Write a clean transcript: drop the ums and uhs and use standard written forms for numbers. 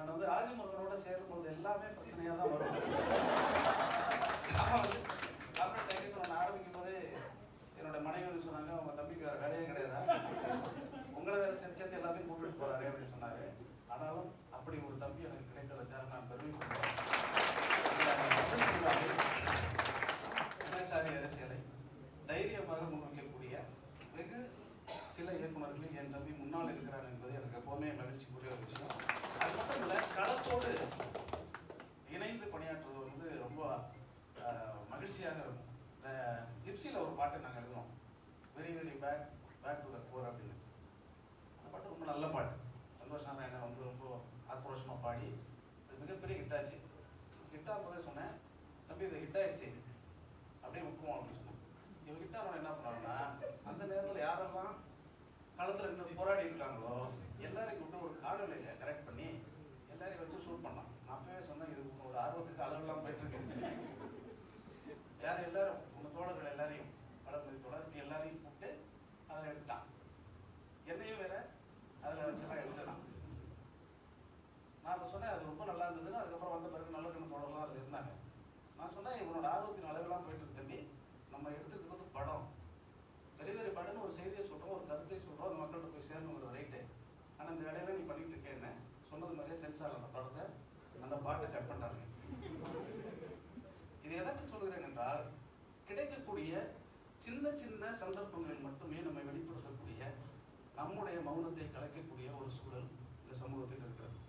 நான் வந்து ராஜமுருகனோட சேரும்போது எல்லாமே பிரச்சனையாக தான் வரும். அப்புறம் டைம் சொன்ன ஆரம்பிக்கும் போது என்னோட மனைவி வந்து சொன்னாங்க, உங்க தம்பிக்கு வேற வேலையே கிடையாதா, உங்களை வேற சேர்த்து எல்லாத்தையும் கூப்பிட்டு போறாரு அப்படின்னு சொன்னாரு. ஆனாலும் அப்படி ஒரு தம்பி எனக்கு கிடைத்ததுக்காக நான் பெருமைப்படுறேன். தினசாரி அரசியலை தைரியமாக முன்வைக்கக்கூடிய வெகு சில இயக்குநர்கள் என் தம்பி முன்னால் இருக்கிறார் என்பது எனக்கு எப்பவுமே மகிழ்ச்சிக்குரிய ஒரு விஷயம். அது மட்டும் இல்லை, களத்தோடு இணைந்து பணியாற்றுவது வந்து ரொம்ப மகிழ்ச்சியாக இருக்கும். இந்த ஜிப்சியில் ஒரு பாட்டு நாங்கள் எழுதினோம், very very bad to the core அப்படின்னு. அந்த பாட்டு ரொம்ப நல்ல பாட்டு. சந்தோஷ் நாராயணன் வந்து ரொம்ப ஆக்ரோஷமாக பாடி அது மிகப்பெரிய ஹிட் ஆச்சு. ஹிட் ஆகும்போதே சொன்னேன், தம்பி இது ஹிட் ஆயிடுச்சு, அப்படியே விட்டுருவோம் அப்படின்னு சொன்னேன். இவங்க ஹிட் ஆனவங்க என்ன பண்ணாங்கன்னா, அந்த நேரத்தில் யாரெல்லாம் களத்தில் இருந்து போராடி இருக்காங்களோ எல்லாரையும் விட்டு ஒரு காணொலியை கரெக்ட் பண்ணி எல்லாரையும் வச்சு ஷூட் பண்ணோம். நான் அப்பவே சொன்னேன், இது ஒரு ஆர்வத்துக்கு அளவெல்லாம் போயிட்டு இருக்கு. யாரும் எல்லாரும் உங்கள் தோழர்கள் எல்லாரையும் வளர்மதி தோழர் எல்லாரையும் கூப்பிட்டு அதில் எடுத்துட்டான். என்னையும் வேற அதில் வச்சுலாம் எடுத்துட்டான். நான் அதை சொன்னேன், அது ரொம்ப நல்லா இருந்ததுன்னு. அதுக்கப்புறம் வந்த பிறகு நல்ல கண்ணு தோழர்லாம் அதில் இருந்தாங்க. நான் சொன்னேன், இவனோட ஆர்வத்தின் அளவெல்லாம் போயிட்டு இருக்கு தம்பி, நம்ம எடுத்துக்கிறது படம், பெரிய பெரிய படம்னு ஒரு செய்தியை சொல்கிறோம், ஒரு கருத்தை சொல்கிறோம், அந்த மக்கள்கிட்ட போய் சேரணுங்கிறது ரைட்டு. ஆனால் இந்த இடையில நீ பண்ணிட்டு இருக்கேன்னு சொன்னது மாதிரியே சென்சார் அந்த படத்தை அந்த பாட்டை கட் பண்ணாங்க. இது எதற்கு சொல்கிறேன் என்றால், கிடைக்கக்கூடிய சின்ன சின்ன சந்தர்ப்பங்களில் மட்டுமே நம்ம வெளிப்படுத்தக்கூடிய நம்முடைய மௌனத்தை கலைக்கக்கூடிய ஒரு சூழல் இந்த சமூகத்தில் இருக்கிறது.